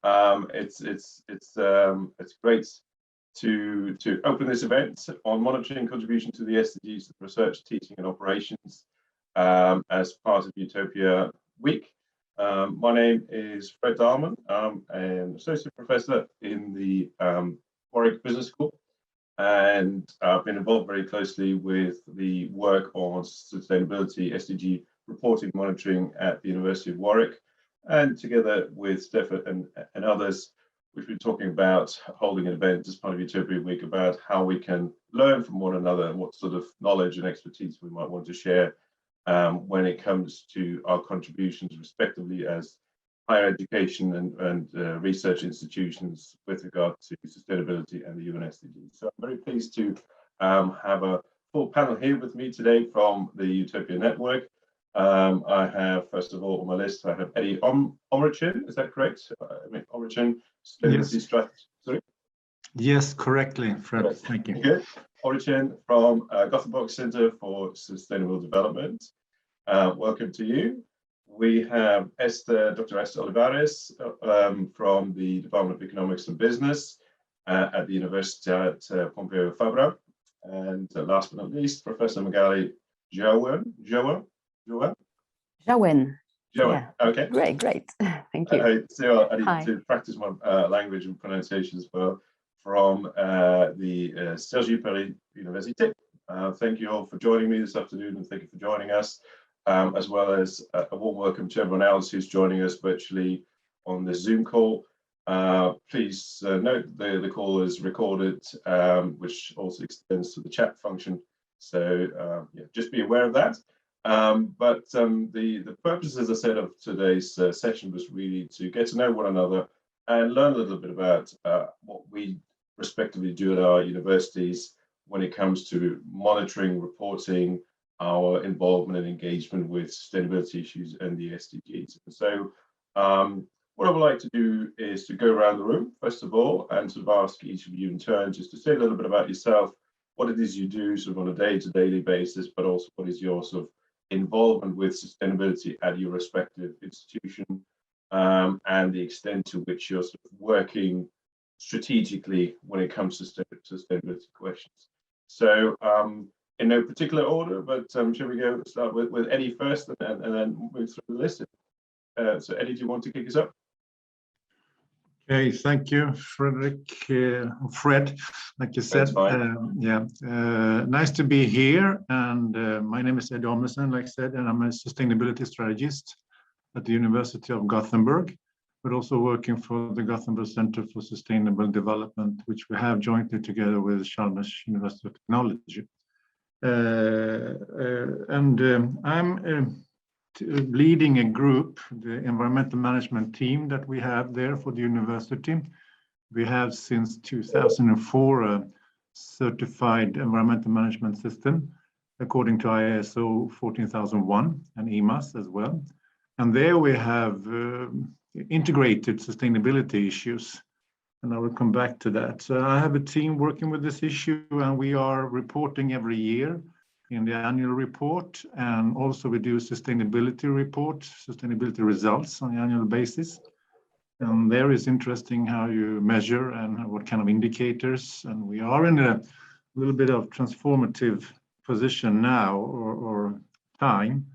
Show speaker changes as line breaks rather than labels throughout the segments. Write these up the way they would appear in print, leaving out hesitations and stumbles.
It's great to open this event on monitoring contribution to the SDGs, research, teaching, and operations as part of EUTOPIA Week. My name is Fred Darman. I'm an associate professor in the Warwick Business School, and I've been involved very closely with the work on sustainability SDG reporting monitoring at the University of Warwick, and together with Stefan and others, we've been talking about holding an event as part of EUTOPIA Week about how we can learn from one another and what sort of knowledge and expertise we might want to share when it comes to our contributions respectively as higher education and research institutions with regard to sustainability and the UN SDGs. So I'm very pleased to have a full panel here with me today from the EUTOPIA Network. I have, first of all, on my list, I have Eddie Omrachin, is that correct? Omrachin, Sustainability Strategy, sorry?
Yes, correctly, Fred, correct. Thank you.
Good. Omrachin from Gothenburg Center for Sustainable Development. Welcome to you. We have Dr. Esther Olivares from the Department of Economics and Business at the Universitat Pompeu Fabra. And last but not least, Professor Magali Jawen.
Yeah.
Okay.
Great. Thank you.
So I need to practice my language and pronunciation as well from the Sergi Paris Université. Thank you all for joining me this afternoon, and thank you for joining us, as well as a warm welcome to everyone else who's joining us virtually on this Zoom call. Please note the call is recorded, which also extends to the chat function. So yeah, just be aware of that. But the purpose, as I said, of today's session was really to get to know one another and learn a little bit about what we respectively do at our universities when it comes to monitoring, reporting, our involvement and engagement with sustainability issues and the SDGs. And so what I would like to do is to go around the room, first of all, and sort of ask each of you in turn just to say a little bit about yourself, what it is you do sort of on a day-to-day basis, but also what is your sort of involvement with sustainability at your respective institution, and the extent to which you're sort of working strategically when it comes to sustainability questions. So in no particular order, but shall we go start with Eddie first and then move through the list? So Eddie, do you want to kick us up?
Okay, thank you, Fred, like you said. Nice to be here. And my name is Eddie Omrachin, like I said, and I'm a sustainability strategist at the University of Gothenburg, but also working for the Gothenburg Center for Sustainable Development, which we have jointly together with Chalmers University of Technology. I'm leading a group, the environmental management team that we have there for the university. We have since 2004 a certified environmental management system according to ISO 14001 and EMAS as well. And there we have integrated sustainability issues, and I will come back to that. So I have a team working with this issue, and we are reporting every year in the annual report, and also we do sustainability report, sustainability results on an annual basis. And there is interesting how you measure and what kind of indicators, and we are in a little bit of transformative position now or time.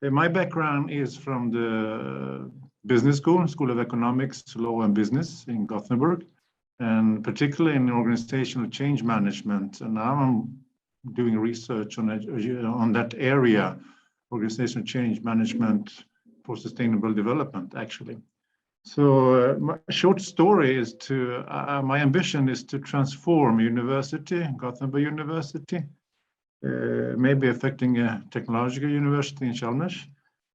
My background is from the business school of economics, law and business in Gothenburg, and particularly in organizational change management. And now I'm doing research on that area, organizational change management for sustainable development, actually. So my short story is my ambition is to transform Gothenburg University, maybe affecting a technological university in Chalmers,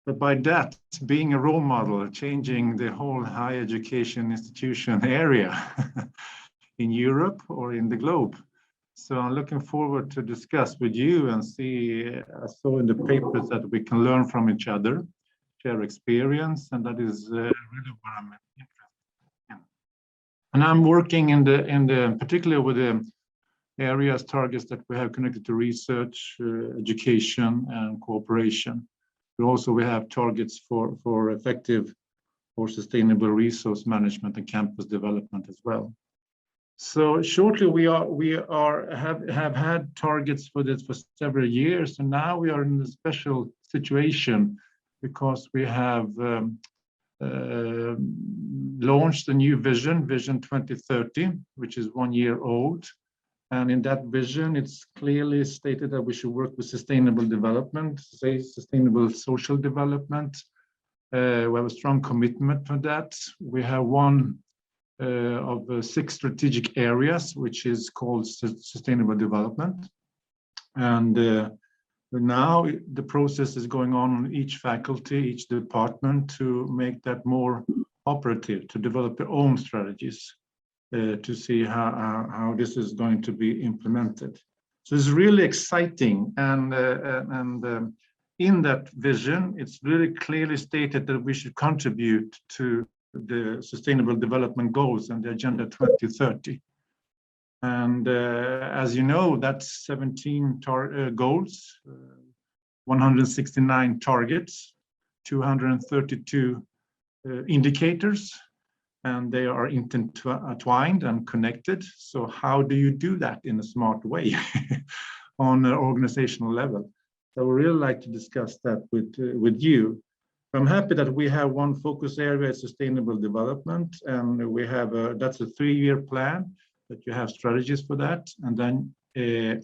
but by that being a role model, changing the whole higher education institution area in Europe or in the globe. So I'm looking forward to discuss with you and see, I saw in the papers that we can learn from each other, share experience, and that is really what I'm interested in. And I'm working in the particularly with the areas, targets that we have connected to research, education, and cooperation. But also we have targets for effective for sustainable resource management and campus development as well. So shortly, we have had targets for this for several years, and now we are in a special situation because we have launched a new vision, Vision 2030, which is 1 year old. And in that vision, it's clearly stated that we should work with sustainable development, say sustainable social development. We have a strong commitment to that. We have one of the 6 strategic areas, which is called sustainable development. And now the process is going on in each faculty, each department to make that more operative, to develop their own strategies, to see how this is going to be implemented. So it's really exciting, and in that vision, it's really clearly stated that we should contribute to the Sustainable Development Goals and the Agenda 2030. And as you know, that's 17 goals, 169 targets, 232 indicators, and they are intertwined and connected. So how do you do that in a smart way on an organizational level? So I would really like to discuss that with you. I'm happy that we have one focus area, sustainable development, and we have that's a 3-year plan that you have strategies for that. And then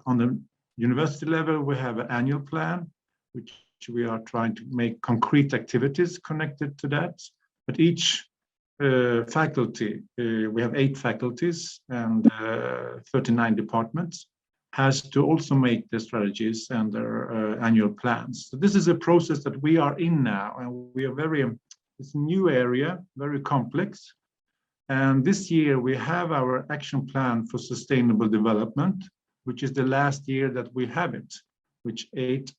on the university level, we have an annual plan, which we are trying to make concrete activities connected to that. But each faculty, we have 8 faculties and 39 departments, has to also make the strategies and their annual plans. So this is a process that we are in now, and we are it's a new area, very complex. And this year we have our action plan for sustainable development, which is the last year that we have it, which 8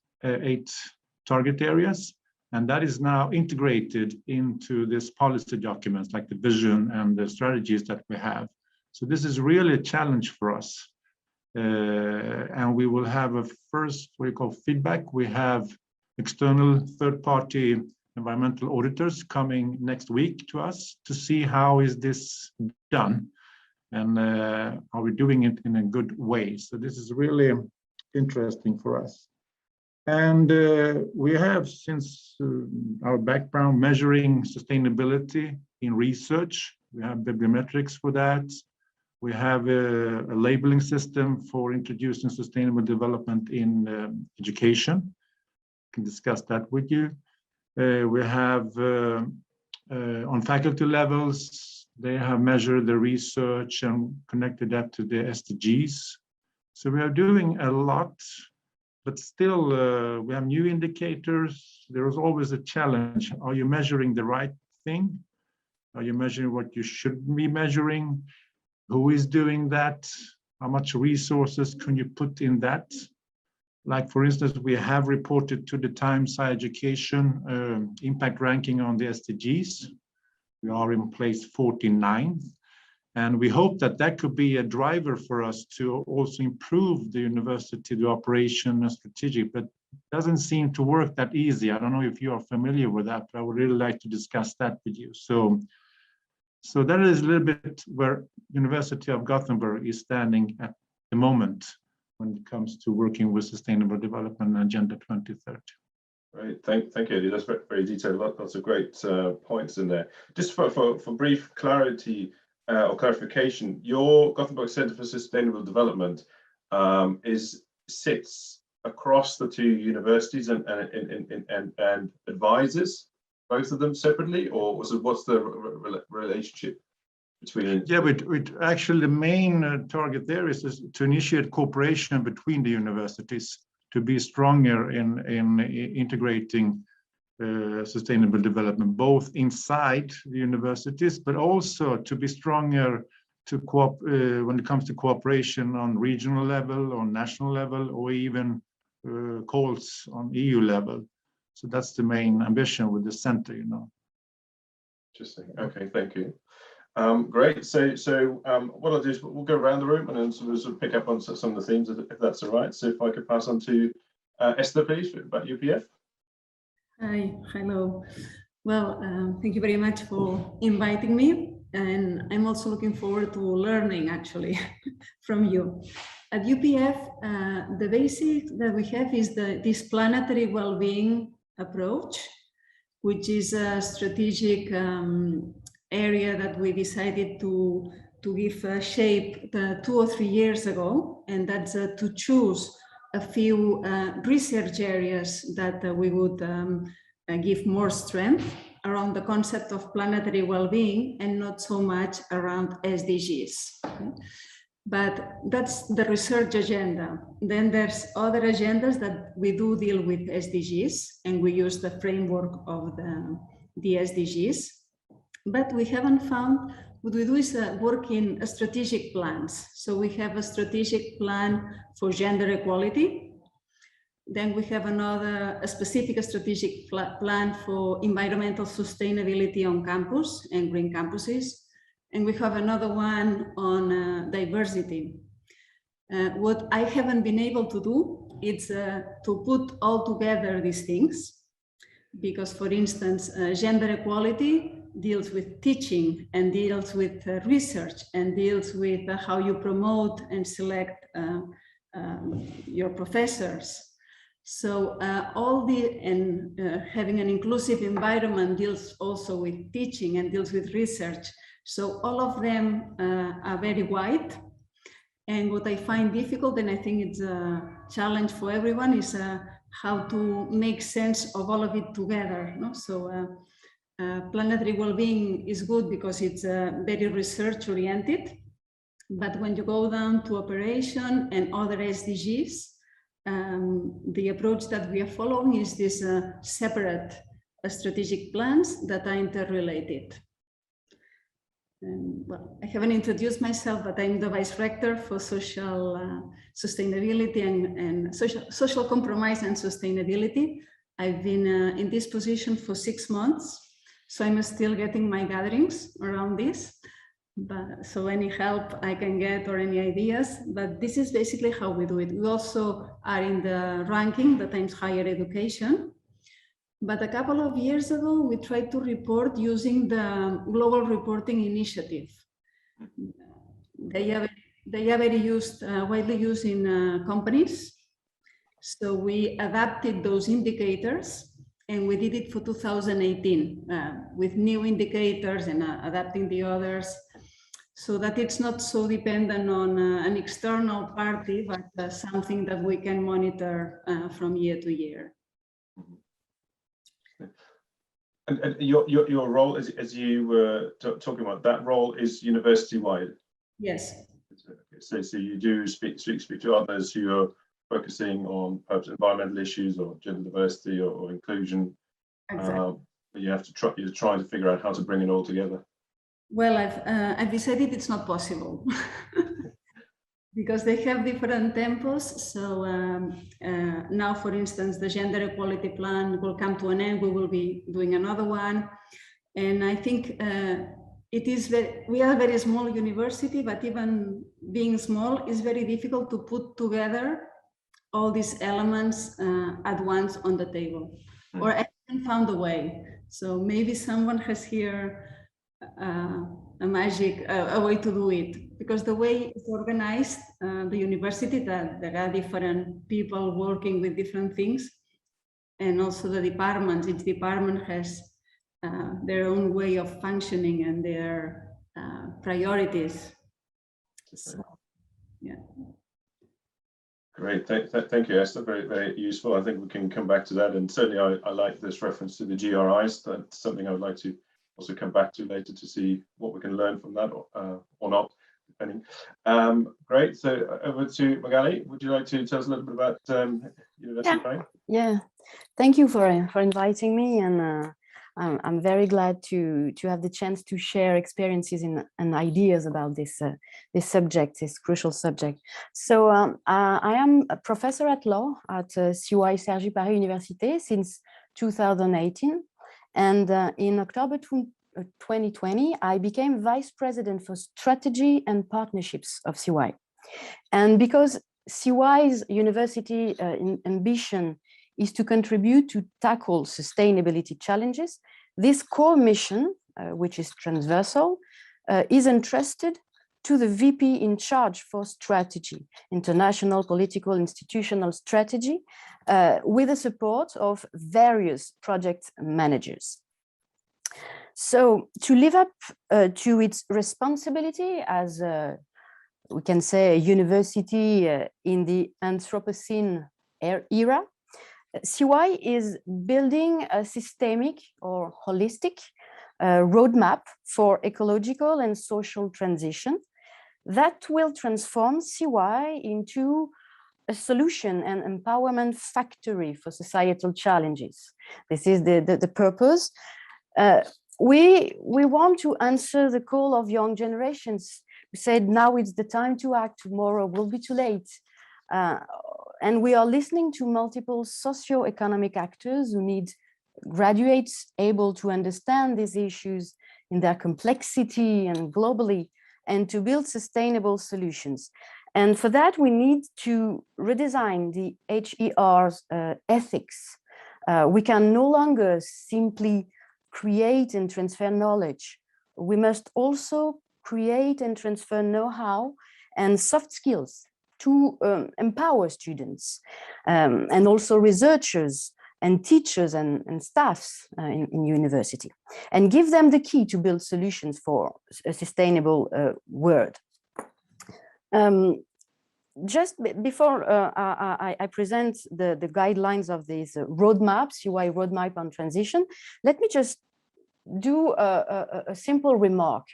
target areas. And that is now integrated into this policy documents, like the vision and the strategies that we have. So this is really a challenge for us. And we will have a first, what we call feedback. We have external third-party environmental auditors coming next week to us to see how is this done and are we doing it in a good way. So this is really interesting for us. And we have, since our background, measuring sustainability in research. We have bibliometrics for that. We have a labeling system for introducing sustainable development in education. I can discuss that with you. We have on faculty levels, they have measured the research and connected that to the SDGs. So we are doing a lot, but still we have new indicators. There is always a challenge. Are you measuring the right thing? Are you measuring what you should be measuring? Who is doing that? How much resources can you put in that? Like, for instance, we have reported to the Times Higher Education impact ranking on the SDGs. We are in place 49. And we hope that that could be a driver for us to also improve the university, the operation and strategic, but it doesn't seem to work that easy. I don't know if you are familiar with that, but I would really like to discuss that with you. So that is a little bit where University of Gothenburg is standing at the moment when it comes to working with Sustainable Development Agenda 2030.
Right, thank you, Eddie. That's very, very detailed. Lots of great points in there. Just for brief clarity or clarification, your Gothenburg Center for Sustainable Development sits across the 2 universities and advises both of them separately, or what's the relationship between? Yeah,
actually the main target there is to initiate cooperation between the universities to be stronger in integrating sustainable development, both inside the universities, but also to be stronger to when it comes to cooperation on regional level, on national level, or even calls on EU level. So that's the main ambition with the center, you know.
Interesting. Okay, thank you. Great. So what I'll do is we'll go around the room and then sort of pick up on some of the themes, if that's all right. So if I could pass on to Esther, please, about UPF.
Hi, hello. Well, thank you very much for inviting me. And I'm also looking forward to learning actually from you. At UPF, the basic that we have is this planetary well-being approach, which is a strategic area that we decided to give shape 2 or 3 years ago. And that's to choose a few research areas that we would give more strength around the concept of planetary well-being and not so much around SDGs. Okay? But that's the research agenda. Then there's other agendas that we do deal with SDGs, and we use the framework of the SDGs. But we haven't found, what we do is work in strategic plans. So we have a strategic plan for gender equality. Then we have a specific strategic plan for environmental sustainability on campus and green campuses. And we have another one on diversity. What I haven't been able to do is to put all together these things, because for instance, gender equality deals with teaching and deals with research and deals with how you promote and select your professors. So having an inclusive environment deals also with teaching and deals with research. So all of them are very wide. And what I find difficult, and I think it's a challenge for everyone, is how to make sense of all of it together. No? So planetary well-being is good because it's very research oriented. But when you go down to operation and other SDGs, the approach that we are following is this separate strategic plans that are interrelated. Well, I haven't introduced myself, but I'm the Vice Rector for Social Sustainability and social Compromise and Sustainability. I've been in this position for 6 months, so I'm still getting my gatherings around this. But so any help I can get or any ideas, but this is basically how we do it. We also are in the ranking, the Times Higher Education. But a couple of years ago, we tried to report using the Global Reporting Initiative. They are very widely used in companies. So we adapted those indicators, and we did it for 2018 with new indicators and adapting the others, so that it's not so dependent on an external party, but something that we can monitor from year to year.
And your role, as you were talking about, that role is university-wide?
Yes.
So you do speak to others who are focusing on perhaps environmental issues or gender diversity or inclusion.
Exactly.
You're trying to figure out how to bring it all together.
Well, I've decided it's not possible because they have different tempos. So now, for instance, the gender equality plan will come to an end. We will be doing another one. And I think we are a very small university, but even being small, it's very difficult to put together all these elements at once on the table. Or I haven't found a way. So maybe someone has here a way to do it, because the way it's organized, the university, that there are different people working with different things, and also the departments. Each department has their own way of functioning and their priorities. So, yeah.
Great, thank you, Esther. Very, very useful. I think we can come back to that, and certainly I like this reference to the GRIs. That's something I would like to also come back to later to see what we can learn from that or not, depending. Great, so over to Magali. Would you like to tell us a little bit about University of Spain?
Yeah, thank you for inviting me, and I'm very glad to have the chance to share experiences and ideas about this subject, this crucial subject. So I am a professor at law at CUI Cergy Paris Université since 2018. And in October 2020, I became Vice President for Strategy and Partnerships of CUI. And because CUI's university ambition is to contribute to tackle sustainability challenges, This core mission, which is transversal, is entrusted to the VP in charge for strategy, international, political, institutional strategy, with the support of various project managers. So to live up to its responsibility as we can say a university in the Anthropocene era, CY is building a systemic or holistic roadmap for ecological and social transition that will transform CY into a solution and empowerment factory for societal challenges. This is the purpose. We want to answer the call of young generations who said now it's the time to act, tomorrow will be too late. And we are listening to multiple socio-economic actors who need graduates able to understand these issues in their complexity and globally, and to build sustainable solutions. And for that, we need to redesign the HER's ethics. We can no longer simply create and transfer knowledge. We must also create and transfer know-how and soft skills to empower students and also researchers and teachers and staffs in university, and give them the key to build solutions for a sustainable world. Just before I present the guidelines of this roadmap, CY roadmap on transition, let me just do a simple remark.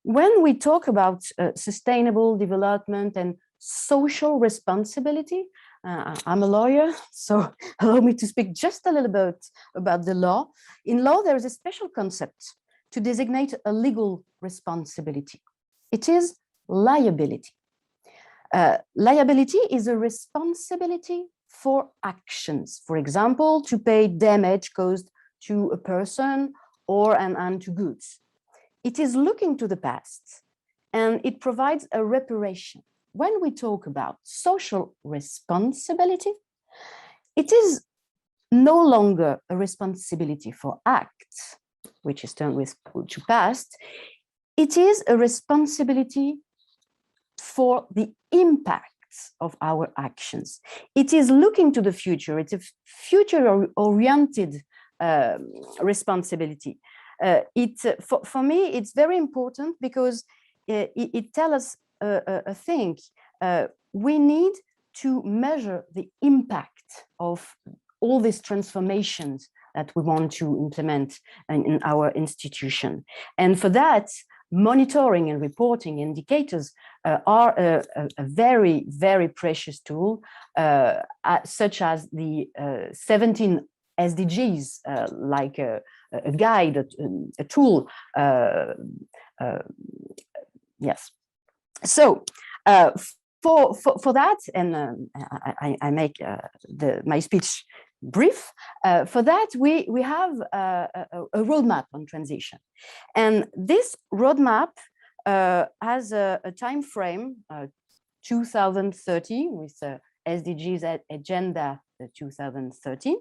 When we talk about sustainable development and social responsibility, I'm a lawyer, so allow me to speak just a little bit about the law. In law, there is a special concept to designate a legal responsibility. It is liability. Liability is a responsibility for actions, for example, to pay damage caused to a person or and to goods. It is looking to the past, and it provides a reparation. When we talk about social responsibility, it is no longer a responsibility for acts, which is turned to past. It is a responsibility for the impacts of our actions. It is looking to the future. It's a future-oriented responsibility. For me, it's very important because it tells us a thing. We need to measure the impact of all these transformations that we want to implement in our institution. And for that, monitoring and reporting indicators are a very, very precious tool, such as the 17 SDGs, like a guide, a tool. Yes. So for that, and I make my speech brief. For that, we have a roadmap on transition, and this roadmap has a time frame 2030 with SDGs agenda 2030.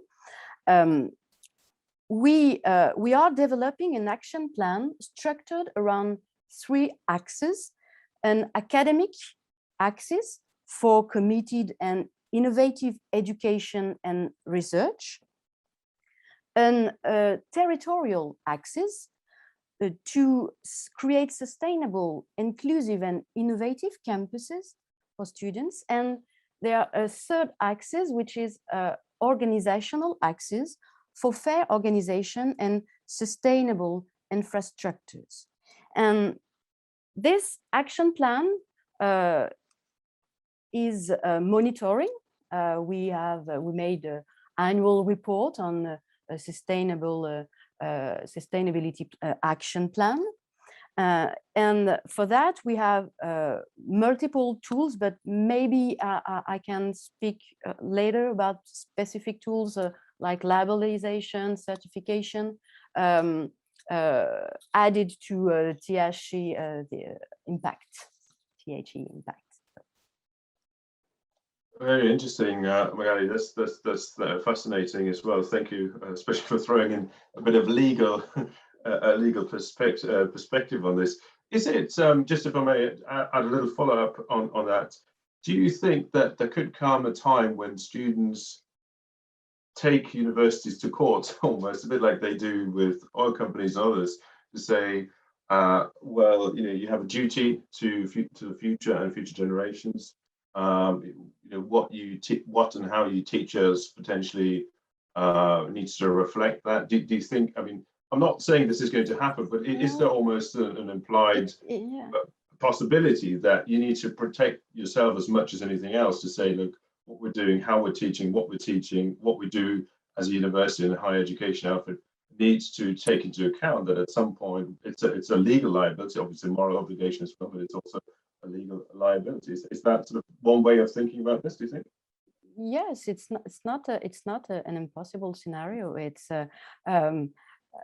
We are developing an action plan structured around 3 axes: an academic axis for committed and innovative education and research, a territorial axis to create sustainable, inclusive and innovative campuses for students, and there are a 3rd axis, which is organizational axis for fair organization and sustainable infrastructures. And this action plan is monitoring. We made an annual report on a sustainability action plan. And for that, we have multiple tools, but maybe I can speak later about specific tools like labelization, certification, added to THE impact, THE impact.
Very interesting, Magali. That's fascinating as well. Thank you, especially for throwing in a bit of legal, a legal perspective on this. Is it just, if I may add a little follow-up on that? Do you think that there could come a time when students take universities to court, almost a bit like they do with oil companies and others, to say, well, you have a duty to the future and future generations. What and how you teach us potentially needs to reflect that. Do you think? I mean, I'm not saying this is going to happen, but is there almost an implied possibility that you need to protect yourself as much as anything else, to say, look, what we're doing, how we're teaching, what we do as a university and a higher education outfit needs to take into account that at some point it's a legal liability, obviously moral obligation as well, but it's also a legal liability. Is that sort of one way of thinking about this, do you think?
Yes, it's not an impossible scenario. It's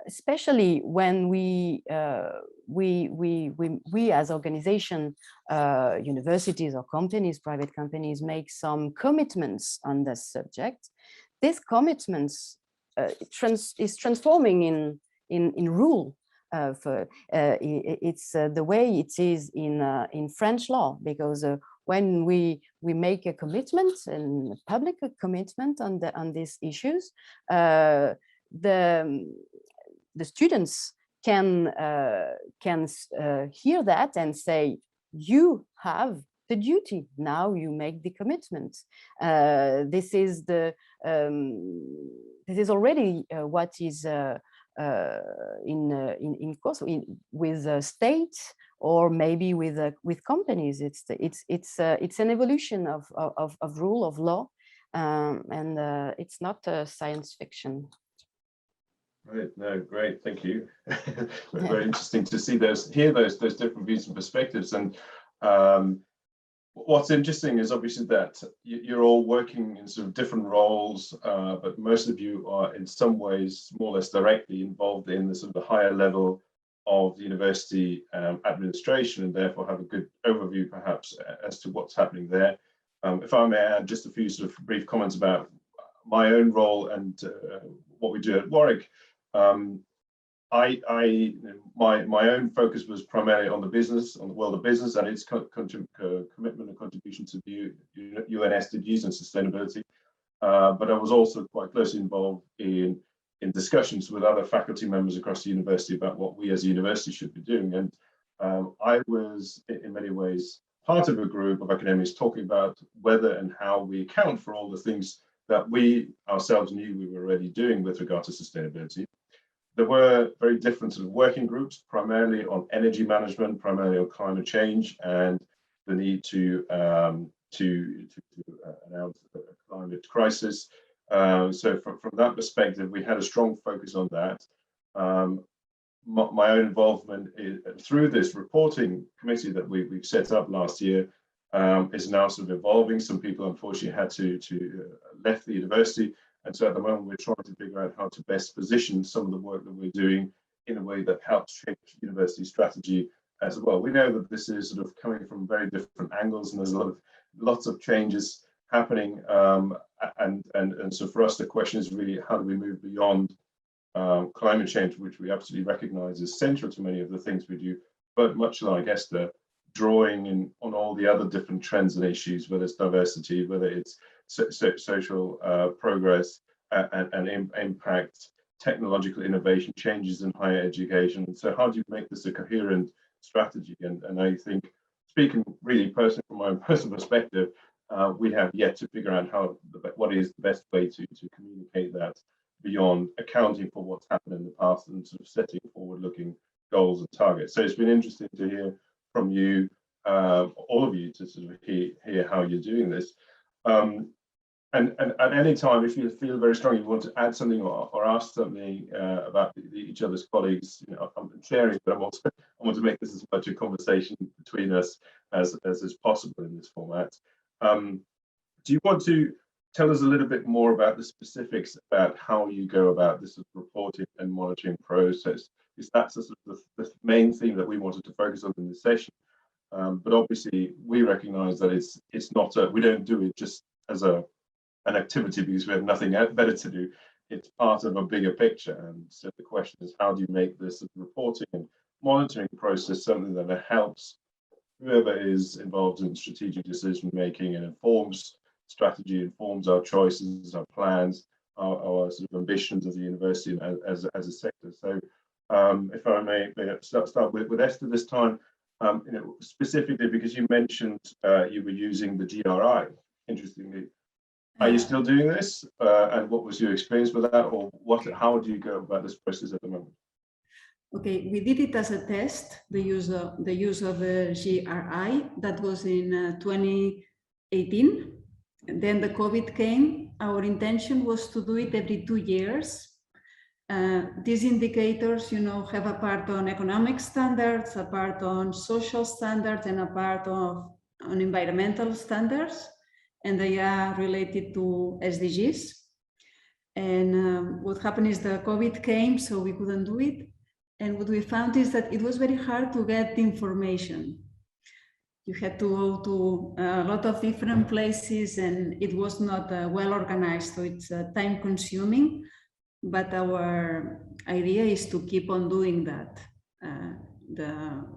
especially when we as organization, universities or companies, private companies, make some commitments on this subject. These commitments is transforming in rule. It's the way it is in French law, because when we make a commitment, and public commitment on these issues, the students can hear that and say, you have the duty, now you make the commitment. This is already what is in course with state, or maybe with companies. It's an evolution of rule of law, and it's not science fiction.
Right. No, great. Thank you. Very interesting to see hear those different views and perspectives. And what's interesting is obviously that you're all working in sort of different roles, but most of you are in some ways more or less directly involved in the sort of the higher level of the university administration, and therefore have a good overview perhaps as to what's happening there. If I may add just a few sort of brief comments about my own role and what we do at Warwick. My own focus was primarily on the business, on the world of business and its commitment and contribution to the UN SDGs and sustainability. But I was also quite closely involved in discussions with other faculty members across the university about what we as a university should be doing. And I was in many ways part of a group of academics talking about whether and how we account for all the things that we ourselves knew we were already doing with regard to sustainability. There were very different sort of working groups, primarily on energy management, primarily on climate change, and the need to announce a climate crisis. So from that perspective, we had a strong focus on that. My own involvement through this reporting committee that we've set up last year is now sort of evolving. Some people unfortunately had to left the university. And so at the moment, we're trying to figure out how to best position some of the work that we're doing in a way that helps shape university strategy as well. We know that this is sort of coming from very different angles, and there's lots of changes happening. And so for us, the question is really, how do we move beyond climate change, which we absolutely recognize is central to many of the things we do, but much like Esther, drawing in on all the other different trends and issues, whether it's diversity, whether it's social progress and impact, technological innovation, changes in higher education. And so how do you make this a coherent strategy? And I think, speaking really personally from my own personal perspective, we have yet to figure out what is the best way to communicate that beyond accounting for what's happened in the past and sort of setting forward-looking goals and targets. So it's been interesting to hear from you, all of you, to sort of hear how you're doing this. And at any time, if you feel very strongly you want to add something or ask something about each other's colleagues, I'm sharing, but I want to make this as much a conversation between us as is possible in this format. Do you want to tell us a little bit more about the specifics about how you go about this reporting and monitoring process? Because that's the main theme that we wanted to focus on in this session. But obviously, we recognise that it's not we don't do it just as an activity because we have nothing better to do. It's part of a bigger picture. And so the question is, how do you make this reporting and monitoring process something that helps whoever is involved in strategic decision making and informs strategy, informs our choices, our plans, our sort of ambitions as a university and as a sector. So if I may start with Esther this time, specifically because you mentioned you were using the GRI, interestingly. Are you still doing this? And what was your experience with that? Or how do you go about this process at the moment?
Okay, we did it as a test, the use of GRI. That was in 2018. And then the COVID came. Our intention was to do it every 2 years. These indicators, have a part on economic standards, a part on social standards, and a part on environmental standards. And they are related to SDGs. And what happened is the COVID came, so we couldn't do it. And what we found is that it was very hard to get the information. You had to go to a lot of different places and it was not well organized, so it's time consuming. But our idea is to keep on doing that, the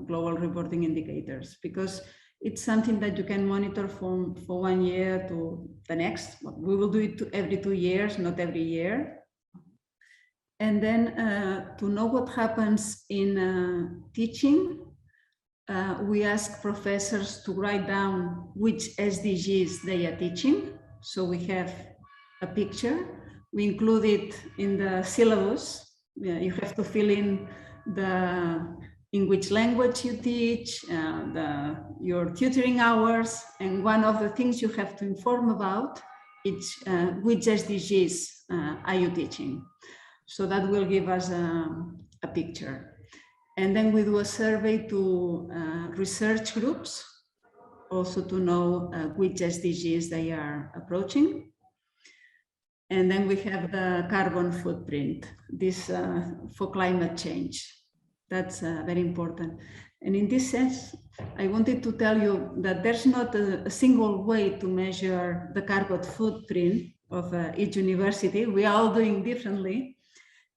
global reporting indicators, because it's something that you can monitor for 1 year to the next. We will do it every 2 years, not every year. And then to know what happens in teaching, we ask professors to write down which SDGs they are teaching. So we have a picture. We include it in the syllabus. You have to fill in which language you teach, your tutoring hours, and one of the things you have to inform about is which SDGs are you teaching. So that will give us a picture. And then we do a survey to research groups, also to know which SDGs they are approaching. And then we have the carbon footprint, this for climate change. That's very important. And in this sense, I wanted to tell you that there's not a single way to measure the carbon footprint of each university. We are all doing differently.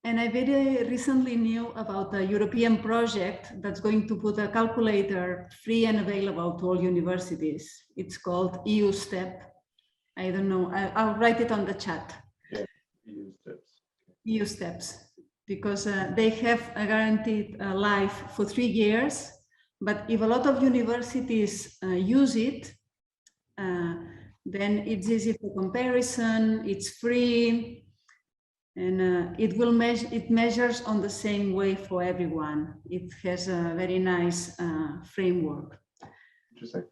And I very recently knew about a European project that's going to put a calculator free and available to all universities. It's called EUSTEP. I don't know, I'll write it on the chat.
Yeah, EU steps.
EU steps, because they have a guaranteed life for 3 years. But if a lot of universities use it, then it's easy for comparison, it's free, and it measures on the same way for everyone. It has a very nice framework.
Interesting.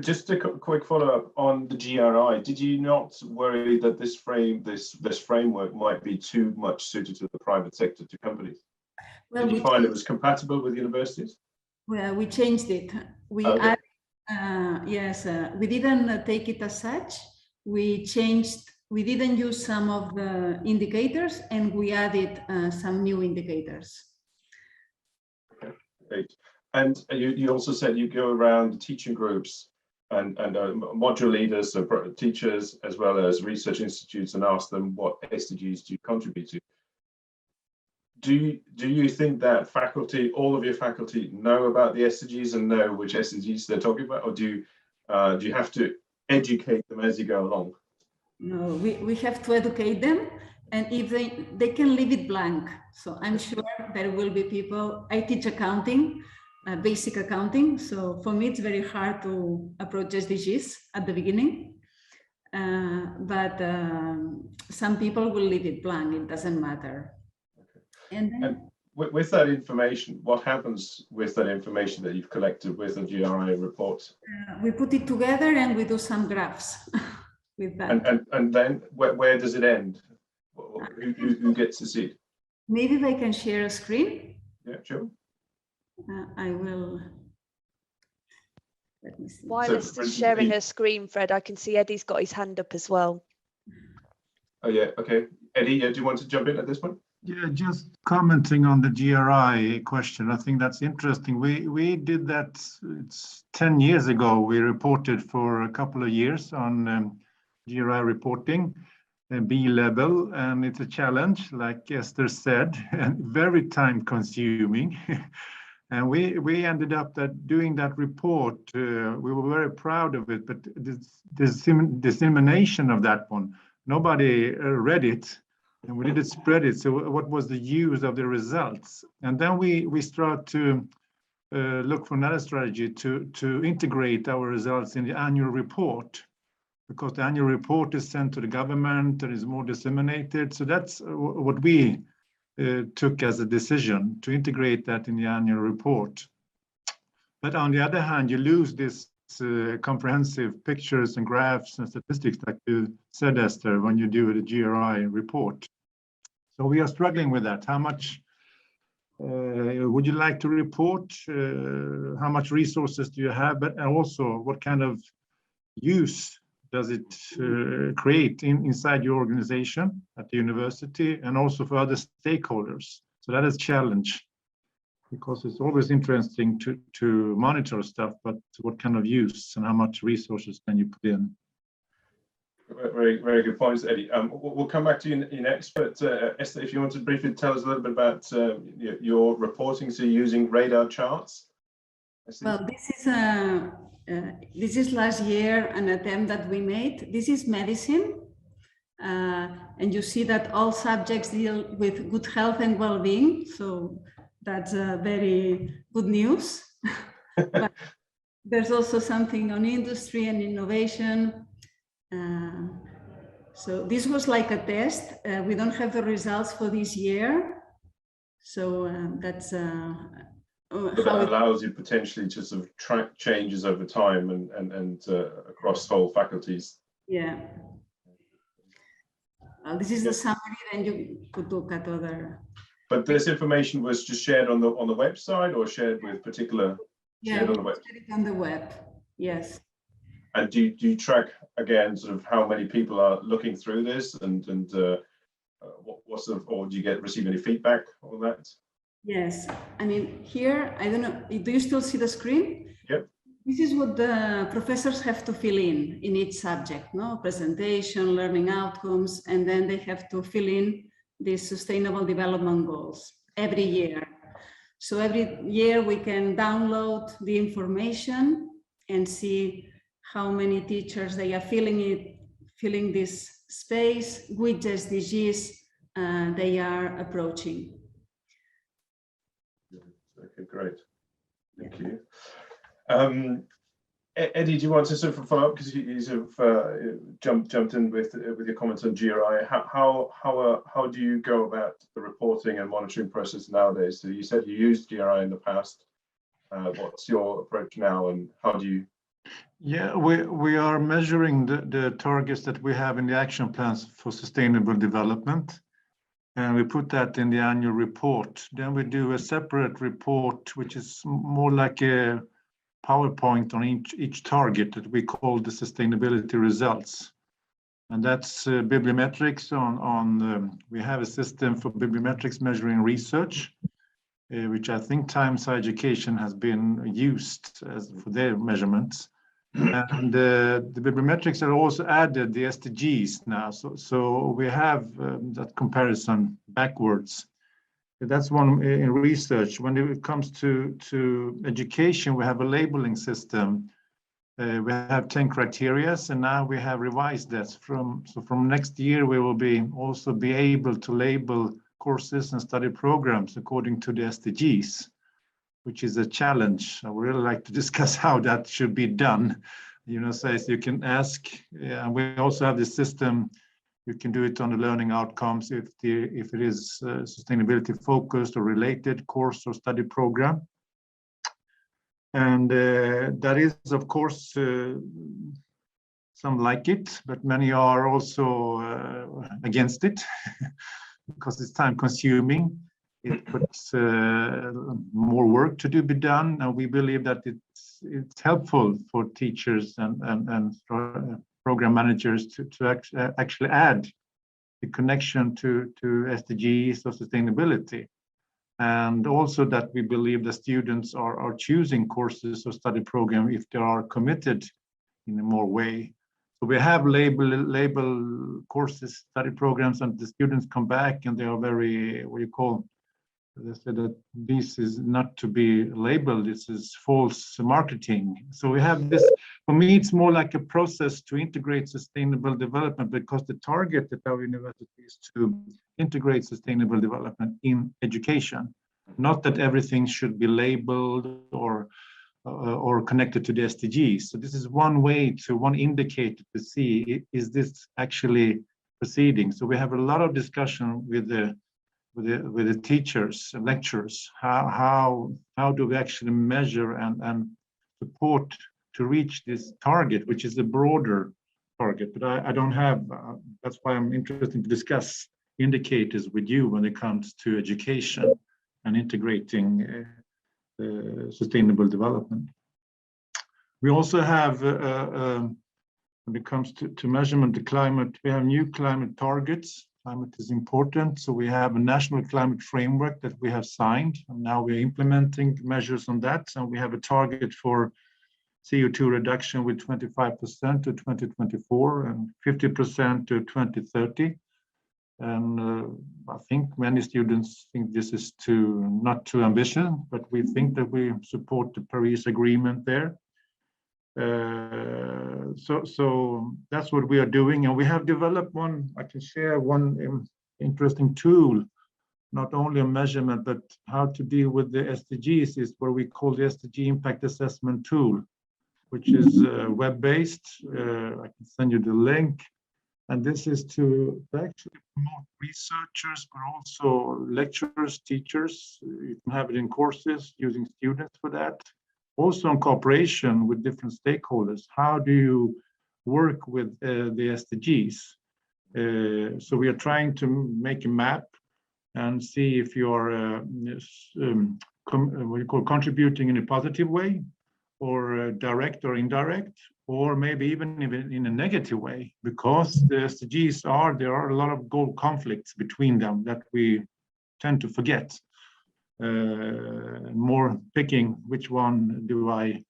Just a quick follow-up on the GRI. Did you not worry that this framework might be too much suited to the private sector, to companies? Well, did you find it was compatible with universities?
Well, we changed it. We added, yes, we didn't take it as such. We didn't use some of the indicators, and we added some new indicators.
Okay, great. And you also said you go around teaching groups and module leaders, so teachers, as well as research institutes, and ask them what SDGs do you contribute to. Do you think that all of your faculty know about the SDGs and know which SDGs they're talking about, or do you have to educate them as you go along?
No, we have to educate them, and if they can leave it blank. So I'm sure there will be people. I teach accounting, basic accounting. So for me, it's very hard to approach SDGs at the beginning. But some people will leave it blank. It doesn't matter. Okay. And
with that information, what happens with that information that you've collected with the GRI report?
We put it together and we do some graphs with that.
And then where does it end? Who gets to see it?
Maybe if I can share a screen.
Yeah, sure.
I will. Let me see.
While Esther's sharing her screen, Fred, I can see Eddie's got his hand up as well.
Oh yeah, okay. Eddie, do you want to jump in at this point?
Yeah, just commenting on the GRI question. I think that's interesting. We did that, it's 10 years ago. We reported for a couple of years on GRI reporting, B level, and it's a challenge, like Esther said, and very time consuming. And we ended up doing that report. We were very proud of it, but the dissemination of that one, nobody read it. And we didn't spread it. So what was the use of the results? And then we start to look for another strategy to integrate our results in the annual report, because the annual report is sent to the government and is more disseminated. So that's what we took as a decision, to integrate that in the annual report. But on the other hand, you lose this comprehensive pictures and graphs and statistics, like you said, Esther, when you do the GRI report. So we are struggling with that. How much would you like to report? How much resources do you have? But also, what kind of use does it create inside your organization, at the university, and also for other stakeholders? So that is a challenge, because it's always interesting to monitor stuff, but what kind of use and how much resources can you put in?
Very, very good points, Eddie. We'll come back to you next, but Esther, if you want to briefly tell us a little bit about your reporting, so using radar charts.
Well, this is last year an attempt that we made. This is medicine, and you see that all subjects deal with good health and well-being. So that's very good news. But there's also something on industry and innovation. So this was like a test. We don't have the results for this year. So that's
but that allows you potentially to sort of track changes over time and across whole faculties.
Yeah. This is the summary, then you could look at other.
But this information was just shared on the website, or shared with particular?
Yeah,
shared on the web.
On the web. Yes.
And do you track again sort of how many people are looking through this, and what sort of, or do you receive any feedback on that?
Yes, I mean, here, I don't know, do you still see the screen?
Yep.
This is what the professors have to fill in each subject, no? Presentation, learning outcomes, and then they have to fill in these sustainable development goals every year. So every year we can download the information and see how many teachers they are filling this space, which SDGs they are approaching.
Okay, great. Thank you. Eddie, do you want to sort of follow up, because you sort of jumped in with your comments on GRI? How do you go about the reporting and monitoring process nowadays? So you said you used GRI in the past. What's your approach now, and how do you?
Yeah, we are measuring the targets that we have in the action plans for sustainable development, and we put that in the annual report. Then we do a separate report, which is more like a PowerPoint on each target, that we call the sustainability results. And that's bibliometrics we have a system for bibliometrics measuring research, which I think Times Higher Education has been used for their measurements. And the bibliometrics are also added the SDGs now. So we have that comparison backwards. That's one in research. When it comes to education, we have a labeling system. We have 10 criteria, and now we have revised that. So from next year, we will also be able to label courses and study programs according to the SDGs, which is a challenge. I would really like to discuss how that should be done. So you can ask, and we also have this system. You can do it on the learning outcomes if it is sustainability focused or related course or study program. And that is, of course, some like it, but many are also against it because it's time consuming. It puts more work to be done, and we believe that it's helpful for teachers and program managers to actually add the connection to SDGs or sustainability. And also that we believe the students are choosing courses or study program if they are committed in a more way. So we have label courses, study programs, and the students come back and they are very, they said that this is not to be labeled, this is false marketing. So we have this, for me, it's more like a process to integrate sustainable development, because the target at our university is to integrate sustainable development in education. Not that everything should be labeled or connected to the SDGs. So this is one way to, one indicator to see, is this actually proceeding? So we have a lot of discussion with the teachers and lecturers. How do we actually measure and support to reach this target, which is a broader target? But I don't have, that's why I'm interested to discuss indicators with you when it comes to education and integrating sustainable development. We also have, when it comes to measurement of climate, we have new climate targets. Climate is important, so we have a national climate framework that we have signed, and now we're implementing measures on that. And we have a target for CO2 reduction with 25% to 2024 and 50% to 2030. And I think many students think this is not too ambitious, but we think that we support the Paris Agreement there. So that's what we are doing, and we have developed one, I can share one interesting tool, not only a measurement, but how to deal with the SDGs, is what we call the SDG Impact Assessment Tool, which is web-based. I can send you the link. And this is to actually promote researchers, but also lecturers, teachers. You can have it in courses using students for that. Also in cooperation with different stakeholders. How do you work with the SDGs? So we are trying to make a map and see if you're contributing in a positive way, or direct or indirect, or maybe even in a negative way, because the SDGs there are a lot of goal conflicts between them that we tend to forget. More picking which one do I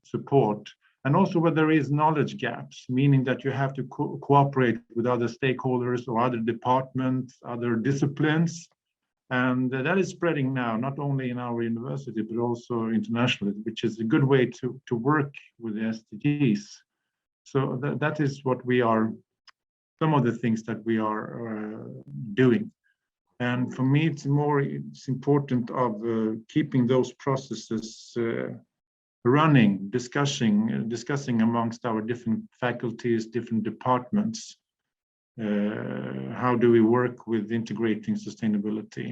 support, and also where there is knowledge gaps, meaning that you have to cooperate with other stakeholders or other departments, other disciplines. And that is spreading now, not only in our university, but also internationally, which is a good way to work with the SDGs. So that is what we are, some of the things that we are doing. And for me, it's important of keeping those processes running, discussing amongst our different faculties, different departments. How do we work with integrating sustainability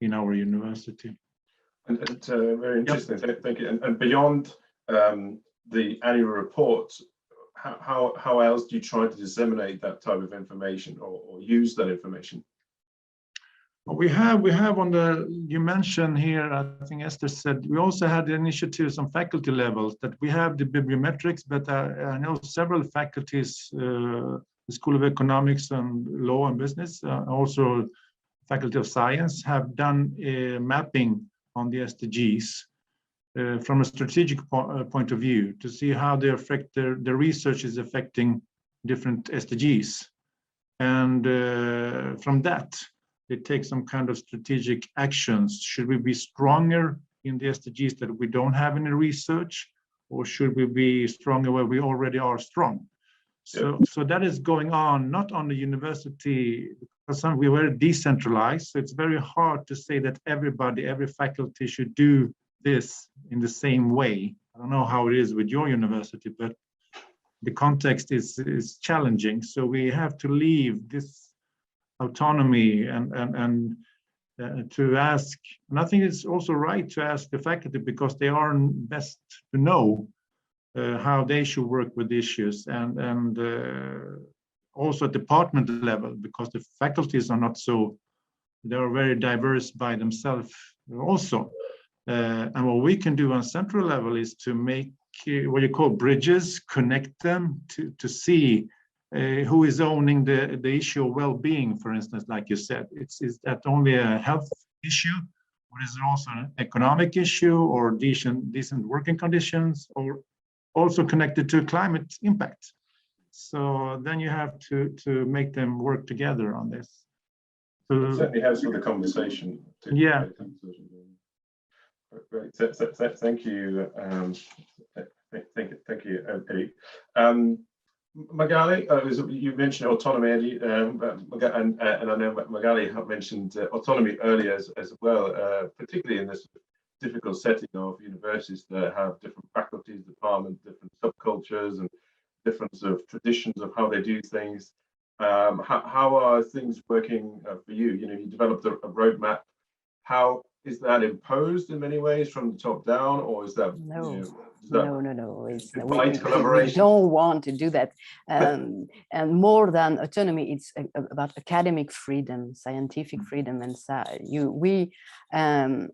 in our university?
And very interesting. Yep. Thank you. And beyond the annual report, how else do you try to disseminate that type of information or use that information?
We have on the, you mentioned here, I think Esther said, we also had initiatives on faculty levels that we have the bibliometrics, but I know several faculties, the School of Economics and Law and Business, also Faculty of Science, have done a mapping on the SDGs from a strategic point of view to see how they affect the research is affecting different SDGs. And from that, they take some kind of strategic actions. Should we be stronger in the SDGs that we don't have any research, or should we be stronger where we already are strong? So that is going on, not on the university, because we were decentralized. So it's very hard to say that every faculty should do this in the same way. I don't know how it is with your university, but the context is challenging. So we have to leave this autonomy and to ask, and I think it's also right to ask the faculty, because they are best to know how they should work with issues, and also at department level, because the faculties are not so, they are very diverse by themselves also. And what we can do on central level is to make what you call bridges, connect them to see who is owning the issue of well-being, for instance, like you said? Is that only a health issue, or is it also an economic issue, or decent working conditions, or also connected to climate impact? So then you have to make them work together on this. So,
it certainly helps with the conversation.
Yeah.
Great. Thank you. Thank you, Eddie. Magali, you mentioned autonomy, Eddie, and I know Magali have mentioned autonomy earlier as well, particularly in this difficult setting of universities that have different faculties, departments, different subcultures, and different sort of traditions of how they do things. How are things working for you? You know, you developed a roadmap. How is that imposed in many ways from the top down, or is that
No?
You know,
No. It's,
invite
we
collaboration?
don't want to do that. And more than autonomy, it's about academic freedom, scientific freedom, and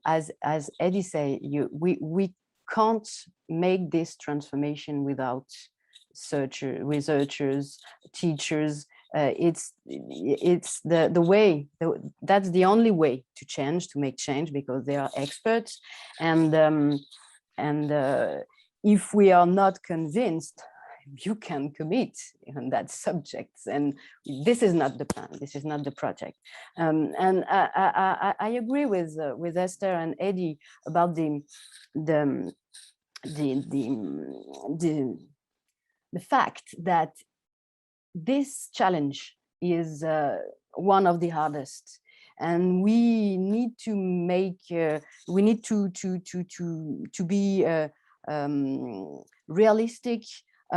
as Eddie say, we can't make this transformation without researchers, teachers. It's the way, that's the only way to make change, because they are experts, and if we are not convinced, you can commit on that subject, and this is not the plan, this is not the project. And I agree with Esther and Eddie about the fact that this challenge is one of the hardest, and we need to make we need to be realistic.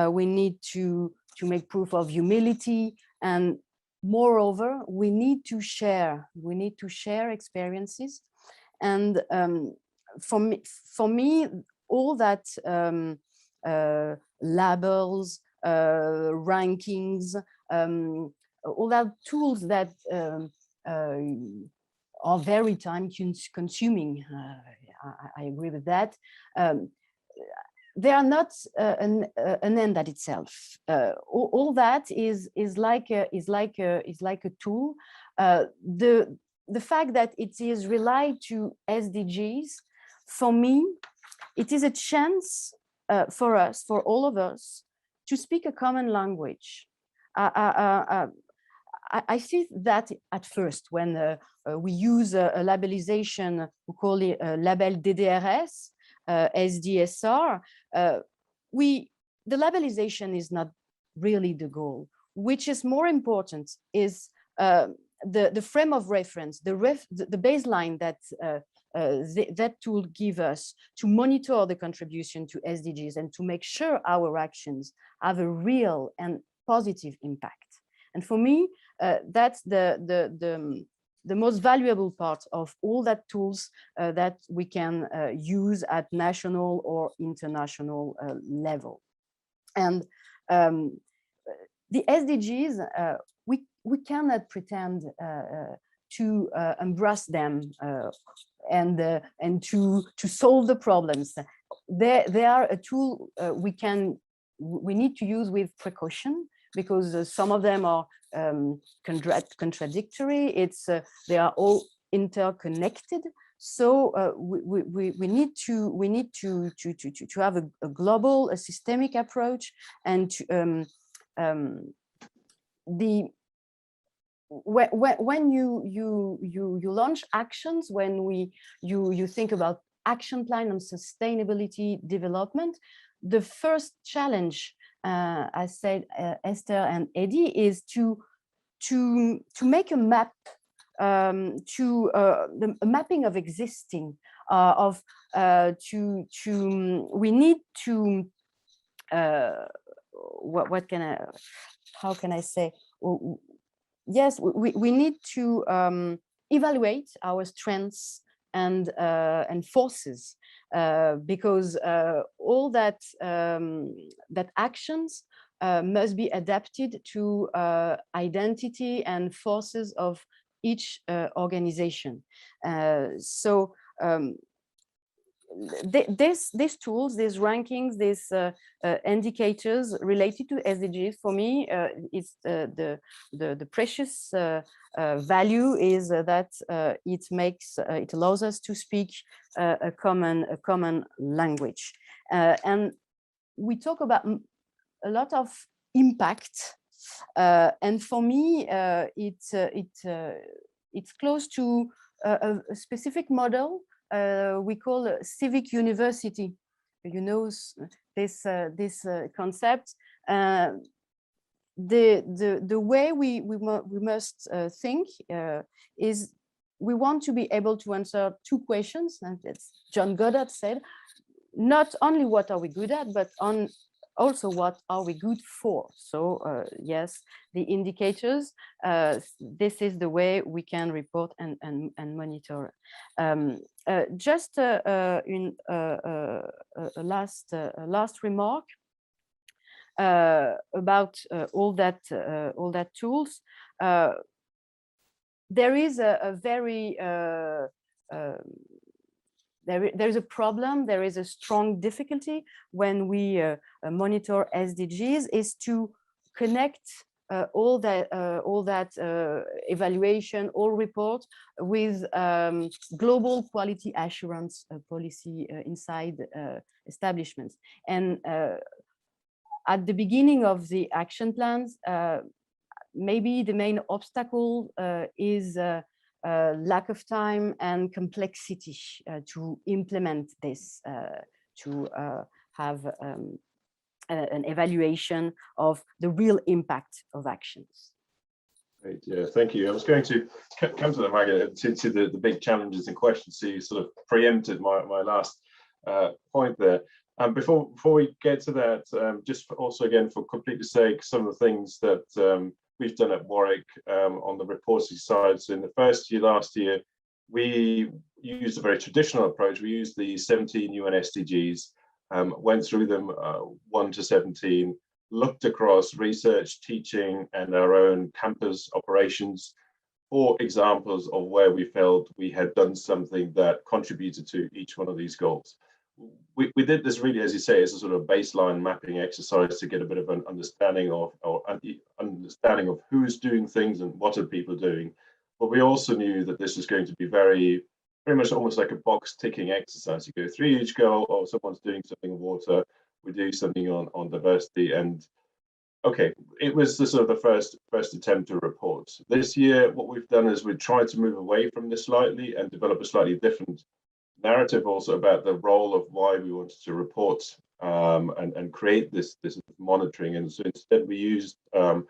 We need to make proof of humility, and moreover, we need to share experiences. And for me, all that labels, rankings, all that tools that are very time consuming. I agree with that. They are not an end at itself. All that is like a tool. The fact that it is relied to SDGs, for me, it is a chance for us, for all of us, to speak a common language. I see that at first when we use a labelization, we call it label DDRS, SDSR. The labelization is not really the goal. Which is more important is the frame of reference, the baseline that that tool gives us to monitor the contribution to SDGs and to make sure our actions have a real and positive impact. And for me, that's the most valuable part of all that tools that we can use at national or international level. And the SDGs, we cannot pretend to embrace them and to solve the problems. They are a tool we need to use with precaution, because some of them are contradictory. They are all interconnected. So we need to have a global, a systemic approach, and when you launch actions, when you think about action plan on sustainability development, the first challenge, as said Esther and Eddie, is to make a map, a mapping of existing, we need to how can I say? Yes, we need to evaluate our strengths and forces, because all that actions must be adapted to identity and forces of each organization. So these tools, these rankings, these indicators related to SDGs, for me, it's the precious value is that it allows us to speak a common language, and we talk about a lot of impact, and for me, it's close to a specific model we call civic university. You know this concept. The way we must think is we want to be able to answer two questions, and as John Goddard said, not only what are we good at, but also what are we good for. So yes, the indicators, this is the way we can report and monitor. Just a last remark about all that tools. There is a very there's a problem, there is a strong difficulty when we monitor SDGs, is to connect all that evaluation, all report with global quality assurance policy inside establishments. And at the beginning of the action plans, maybe the main obstacle is lack of time and complexity to implement this, to have an evaluation of the real impact of actions.
Great, yeah, thank you. I was going to come to that, Margaret, to the big challenges and questions. So you sort of preempted my last point there. Before we get to that, just also again for completeness sake, some of the things that we've done at Warwick on the reporting side. So in the first year, last year, we used a very traditional approach. We used the 17 UN SDGs, went through them 1 to 17, looked across research, teaching, and our own campus operations for examples of where we felt we had done something that contributed to each one of these goals. We did this really, as you say, as a sort of baseline mapping exercise to get a bit of an understanding of who's doing things and what are people doing. But we also knew that this was going to be very much almost like a box ticking exercise. You go through each goal, or someone's doing something on water, we do something on diversity, and okay, it was the sort of the first attempt to report. This year, what we've done is we've tried to move away from this slightly and develop a slightly different narrative also about the role of why we wanted to report and create this monitoring. And so instead we used a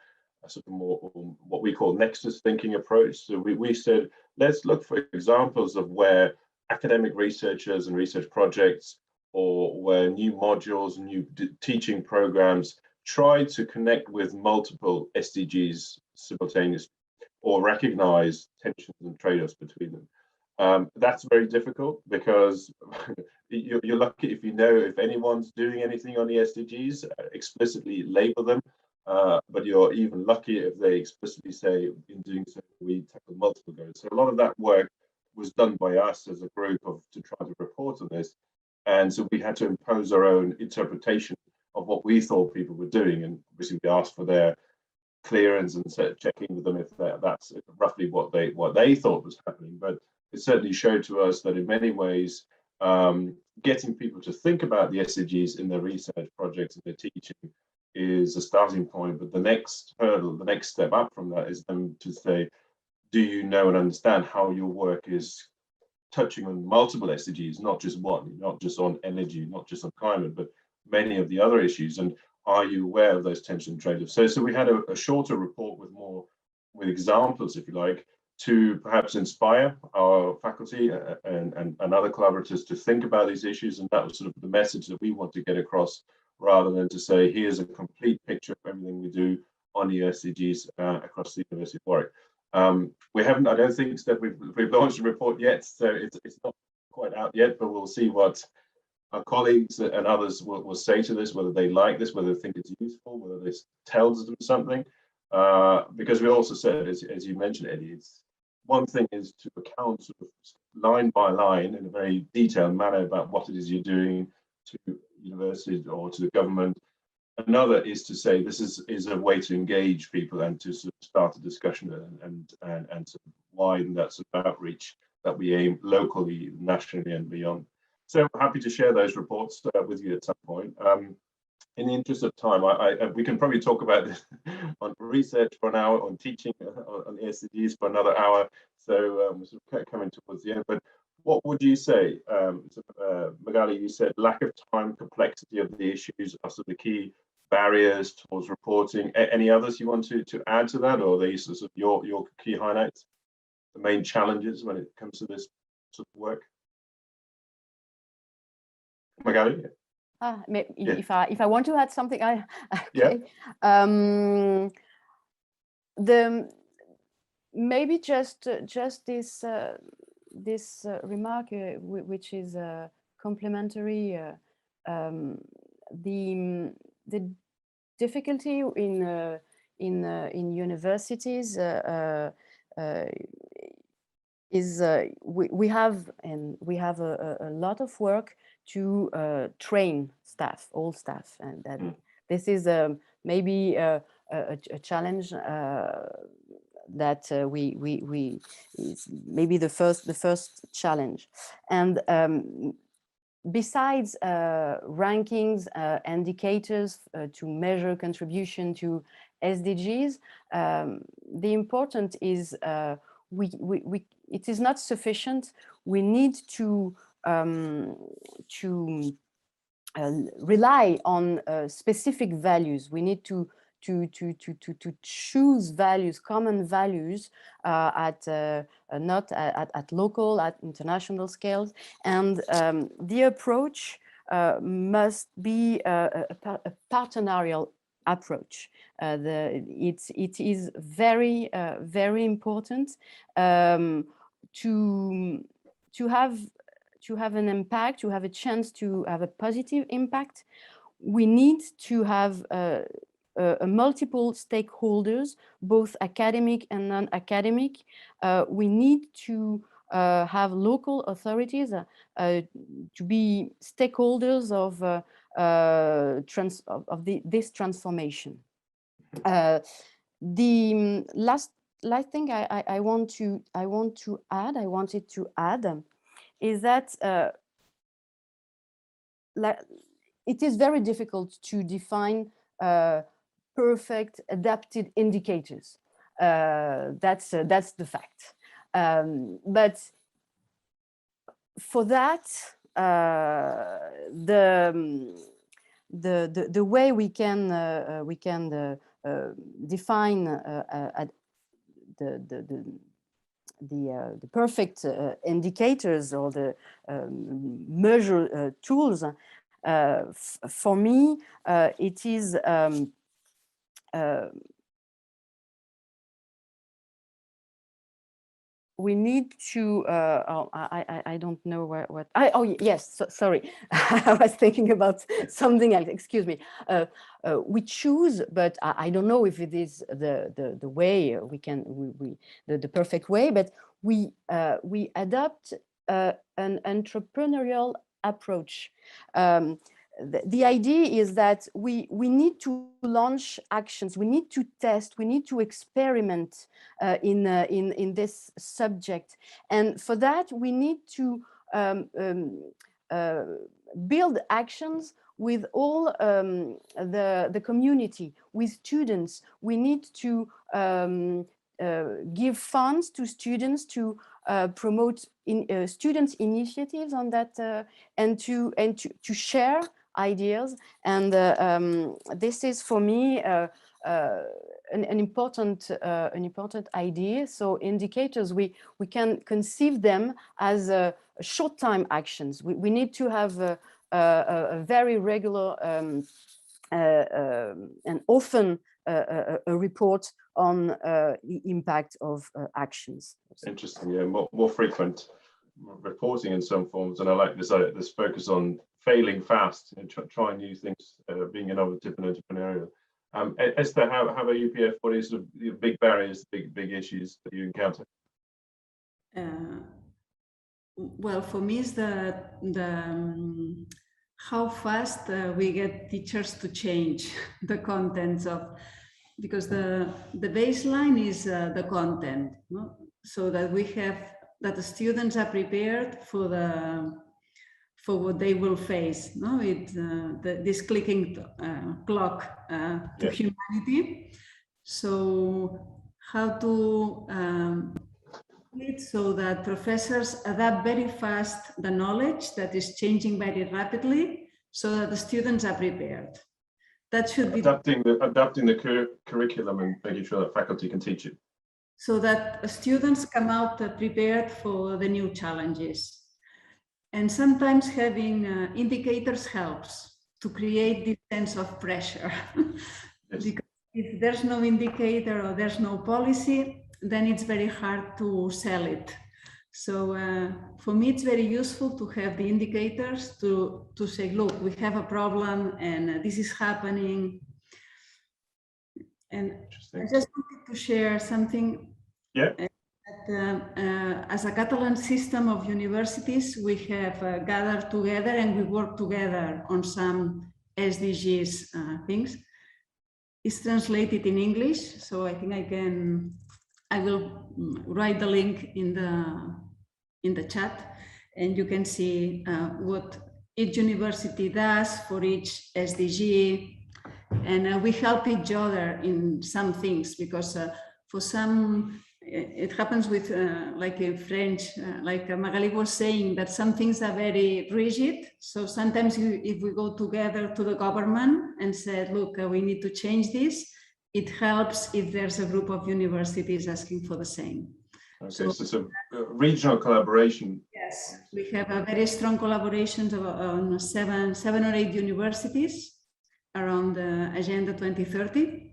sort of more what we call Nexus thinking approach. So we said, let's look for examples of where academic researchers and research projects, or where new modules, new teaching programs try to connect with multiple SDGs simultaneously, or recognize tensions and trade-offs between them. That's very difficult because you're lucky if you know if anyone's doing anything on the SDGs, explicitly label them, but you're even luckier if they explicitly say, in doing so, we tackle multiple goals. So a lot of that work was done by us as a group to try to report on this. And so we had to impose our own interpretation of what we thought people were doing. And obviously we asked for their clearance and checking with them if that's roughly what they thought was happening. But it certainly showed to us that in many ways, getting people to think about the SDGs in their research projects and their teaching is a starting point. But the next hurdle, the next step up from that is them to say, do you know and understand how your work is touching on multiple SDGs, not just one, not just on energy, not just on climate, but many of the other issues? And are you aware of those tension and trade-offs? So we had a shorter report with examples, if you like, to perhaps inspire our faculty and other collaborators to think about these issues. And that was sort of the message that we want to get across, rather than to say, here's a complete picture of everything we do on the SDGs across the University of Warwick. We haven't, I don't think that we've launched a report yet, so it's not quite out yet, but we'll see what our colleagues and others will say to this, whether they like this, whether they think it's useful, whether this tells them something. Because we also said, as you mentioned, Eddie, it's one thing is to account line by line in a very detailed manner about what it is you're doing to universities or to the government. Another is to say this is a way to engage people and to sort of start a discussion and to widen that sort of outreach that we aim locally, nationally, and beyond. So happy to share those reports with you at some point. In the interest of time, we can probably talk about this on research for an hour, on teaching, on the SDGs for another hour. So we're sort of coming towards the end. But what would you say, Magali? You said lack of time, complexity of the issues are sort of the key barriers towards reporting. Any others you want to add to that, or are these sort of your key highlights, the main challenges when it comes to this sort of work? Magali?
If I want to add something, okay.
Yeah.
Maybe just this remark, which is complementary. The difficulty in universities is we have a lot of work to train staff, all staff, and that this is maybe a challenge that we is maybe the first challenge. And besides rankings, indicators to measure contribution to SDGs, the important is it is not sufficient. We need to rely on specific values. We need to choose values, common values not at local, at international scales, and the approach must be a partenarial approach. It is very important to have an impact, to have a chance to have a positive impact. We need to have multiple stakeholders, both academic and non-academic. We need to have local authorities to be stakeholders of this transformation. The last thing I wanted to add is that it is very difficult to define perfect adapted indicators. That's the fact. But for that, the way we can define the perfect indicators or the measure tools, for me, it is we need to I don't know what oh yes, sorry. I was thinking about something else, excuse me. We choose, but I don't know if it is the way we can the perfect way, but we adopt an entrepreneurial approach. The idea is that we need to launch actions, we need to test, we need to experiment in this subject, and for that we need to build actions with all the community, with students. We need to give funds to students to promote students' initiatives on that, and to share ideas. And this is for me an important idea. So indicators, we can conceive them as short time actions. We need to have a very regular and often a report on the impact of actions.
Interesting, yeah, more frequent reporting in some forms, and I like this focus on failing fast and trying new things, being innovative and entrepreneurial. Esther, how about UPF? What is the big barriers, big issues that you encounter?
well, for me, is how fast we get teachers to change the contents of, because the baseline is the content, no? So that we have, that the students are prepared for what they will face, no? This clicking clock to humanity. So how to it so that professors adapt very fast the knowledge that is changing very rapidly, so that the students are prepared. That should be
adapting the curriculum and making sure that faculty can teach it.
So that students come out prepared for the new challenges. And sometimes having indicators helps to create this sense of pressure.
Yes.
Because if there's no indicator or there's no policy, then it's very hard to sell it. So for me, it's very useful to have the indicators to say, look, we have a problem and this is happening. And I just wanted to share something.
Yeah.
As a Catalan system of universities, we have gathered together and we work together on some SDGs things. It's translated in English, so I think I will write the link in the chat, and you can see what each university does for each SDG, and we help each other in some things, because for some it happens with like in French, like Magali was saying, that some things are very rigid. So sometimes if we go together to the government and say, look, we need to change this, it helps if there's a group of universities asking for the same.
Okay, so it's a regional collaboration.
Yes, we have a very strong collaboration on seven or 8 universities around the Agenda 2030.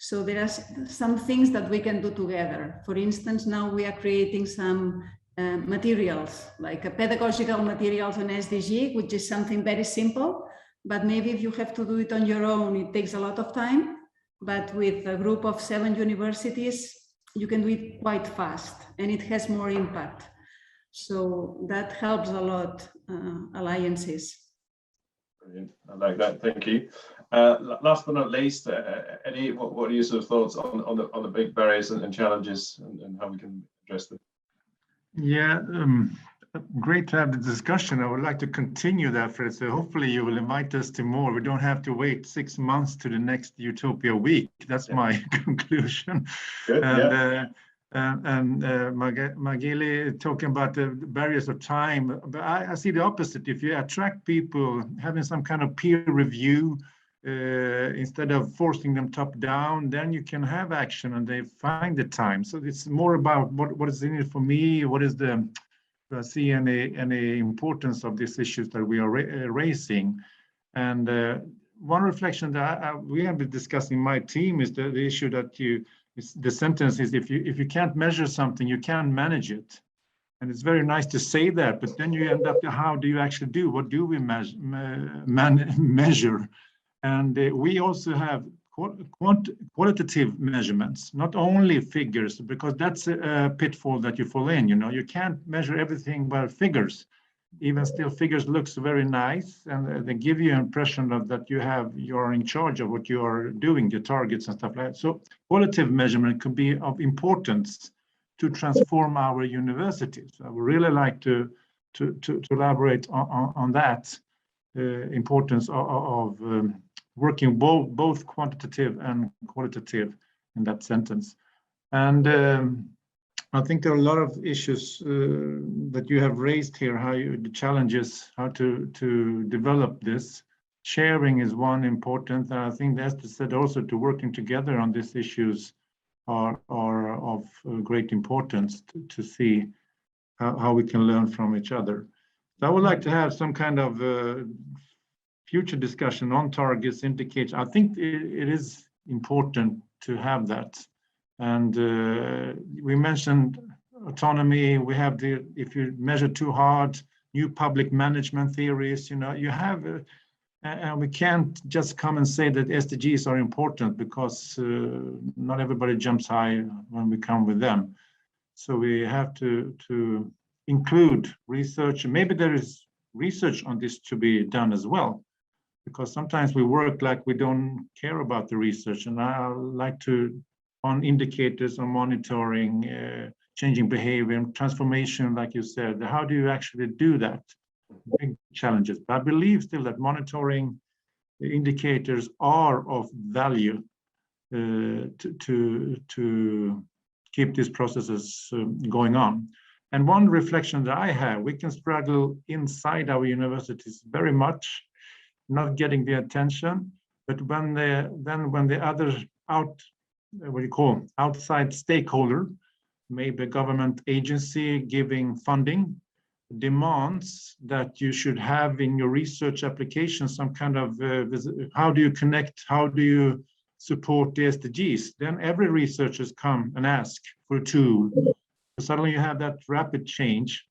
So there are some things that we can do together. For instance, now we are creating some materials, like pedagogical materials on SDG, which is something very simple, but maybe if you have to do it on your own, it takes a lot of time. But with a group of 7 universities, you can do it quite fast and it has more impact. So that helps a lot, alliances.
Brilliant. I like that. Thank you. Last but not least, Eddie, what are your sort of thoughts on the big barriers and challenges and how we can address them?
Yeah, great to have the discussion. I would like to continue that, Fred. So hopefully you will invite us to more. We don't have to wait 6 months to the next Utopia Week. That's my conclusion. Good, and Magili talking about the barriers of time, but I see the opposite. If you attract people, having some kind of peer review instead of forcing them top down, then you can have action and they find the time. So it's more about what is in it for me, what is the, do I see any importance of these issues that we are raising. And one reflection that we have been discussing in my team is the issue that the sentence is, if you can't measure something, you can manage it. And it's very nice to say that, but then you end up, how do you actually do? What do we measure? And we also have qualitative measurements, not only figures, because that's a pitfall that you fall in. You know, you can't measure everything by figures. Even still, figures looks very nice, and they give you an impression of that you are in charge of what you are doing, the targets and stuff like that. So qualitative measurement could be of importance to transform our universities. I would really like to elaborate on that importance of working both quantitative and qualitative in that sentence. And I think there are a lot of issues that you have raised here, the challenges, how to develop this. Sharing is one important, and I think as I said also, to working together on these issues are of great importance to see how we can learn from each other. So I would like to have some kind of future discussion on targets, indicators. I think it is important to have that. And we mentioned autonomy. We have if you measure too hard, new public management theories, you know, you have, and we can't just come and say that SDGs are important, because not everybody jumps high when we come with them. So we have to include research. Maybe there is research on this to be done as well, because sometimes we work like we don't care about the research. And I like to, on indicators, on monitoring, changing behavior and transformation, like you said, how do you actually do that? Big challenges. But I believe still that monitoring indicators are of value to keep these processes going on. And one reflection that I have, we can struggle inside our universities very much, not getting the attention, but when the other outside stakeholder, maybe a government agency giving funding, demands that you should have in your research application some kind of how do you connect, how do you support the SDGs, then every researchers come and ask for a tool. Suddenly you have that rapid change.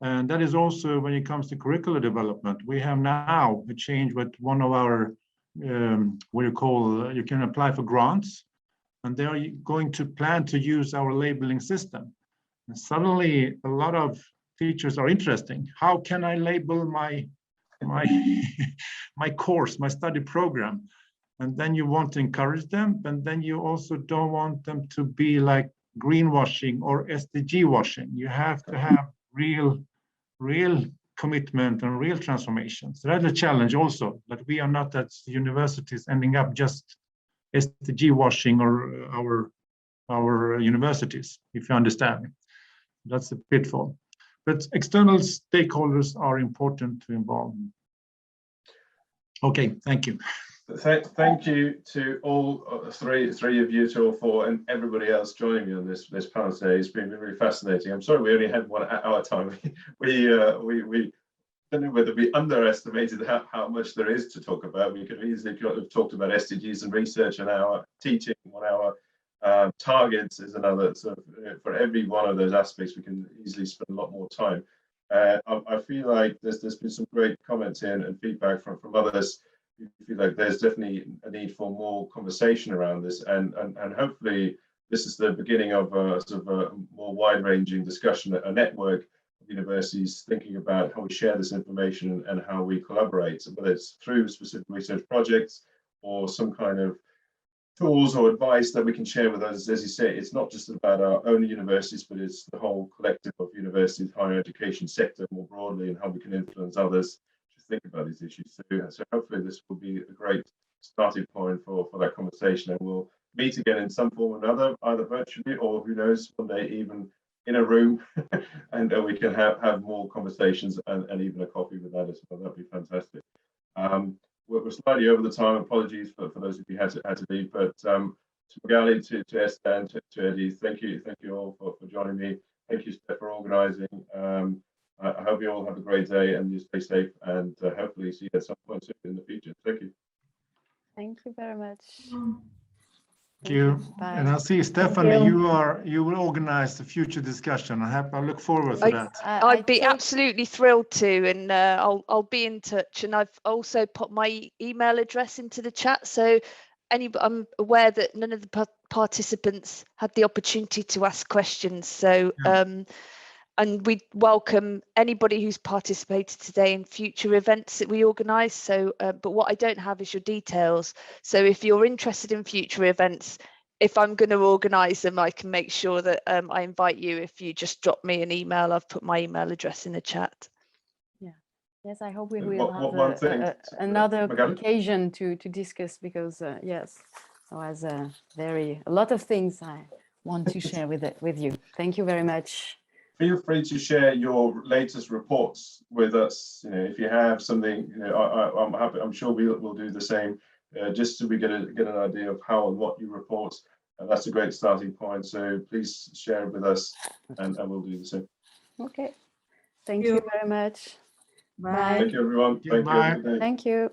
And that is also when it comes to curricular development. We have now a change with one of our, you can apply for grants, and they are going to plan to use our labeling system. And suddenly a lot of teachers are interesting. How can I label my course, my study program? And then you want to encourage them, and then you also don't want them to be like greenwashing or SDG washing. You have to have real commitment and real transformation. So that's a challenge also, that we are not at universities ending up just SDG washing or our universities, if you understand. That's a pitfall. But external stakeholders are important to involve. Okay, thank you.
Thank you to all three of you, to all four, and everybody else joining me on this panel today. It's been really fascinating. I'm sorry we only had 1 hour time. We don't know whether we underestimated how much there is to talk about. We could easily have talked about SDGs and research an hour, teaching 1 hour, targets is another. So for every one of those aspects, we can easily spend a lot more time. I feel like there's been some great comments in and feedback from others. I feel like there's definitely a need for more conversation around this, and hopefully this is the beginning of a sort of a more wide-ranging discussion, a network of universities thinking about how we share this information and how we collaborate, whether it's through specific research projects or some kind of tools or advice that we can share with others. As you say, it's not just about our own universities, but it's the whole collective of universities, higher education sector more broadly, and how we can influence others to think about these issues. So hopefully this will be a great starting point for that conversation, and we'll meet again in some form or another, either virtually or who knows, one day even in a room, and we can have more conversations and even a coffee with that as well. That'd be fantastic. We're slightly over the time. Apologies for those of you who had to leave, but to Magali, to Esther, and to Eddie, thank you all for joining me. Thank you, Steph, for organising. I hope you all have a great day and you stay safe, and hopefully see you at some point soon in the future. Thank you.
Thank you very much.
Thank you.
Bye.
And I'll see, Stephanie, you will organize the future discussion. I look forward to that.
I'd be absolutely thrilled to, and I'll be in touch. And I've also put my email address into the chat, so I'm aware that none of the participants had the opportunity to ask questions. So and we welcome anybody who's participated today in future events that we organise. So, but what I don't have is your details. So if you're interested in future events, if I'm going to organise them, I can make sure that I invite you. If you just drop me an email, I've put my email address in the chat.
Yeah. Yes, I hope we will have another occasion to discuss, because yes, so as a lot of things I want to share with you. Thank you very much.
Feel free to share your latest reports with us. If you have something, I'm happy. I'm sure we'll do the same, just so we get an idea of how and what you report. That's a great starting point. So please share it with us, and we'll do the same.
Okay. Thank you very much.
Bye.
Thank you, everyone.
Thank you.
Thank you.
Thank you.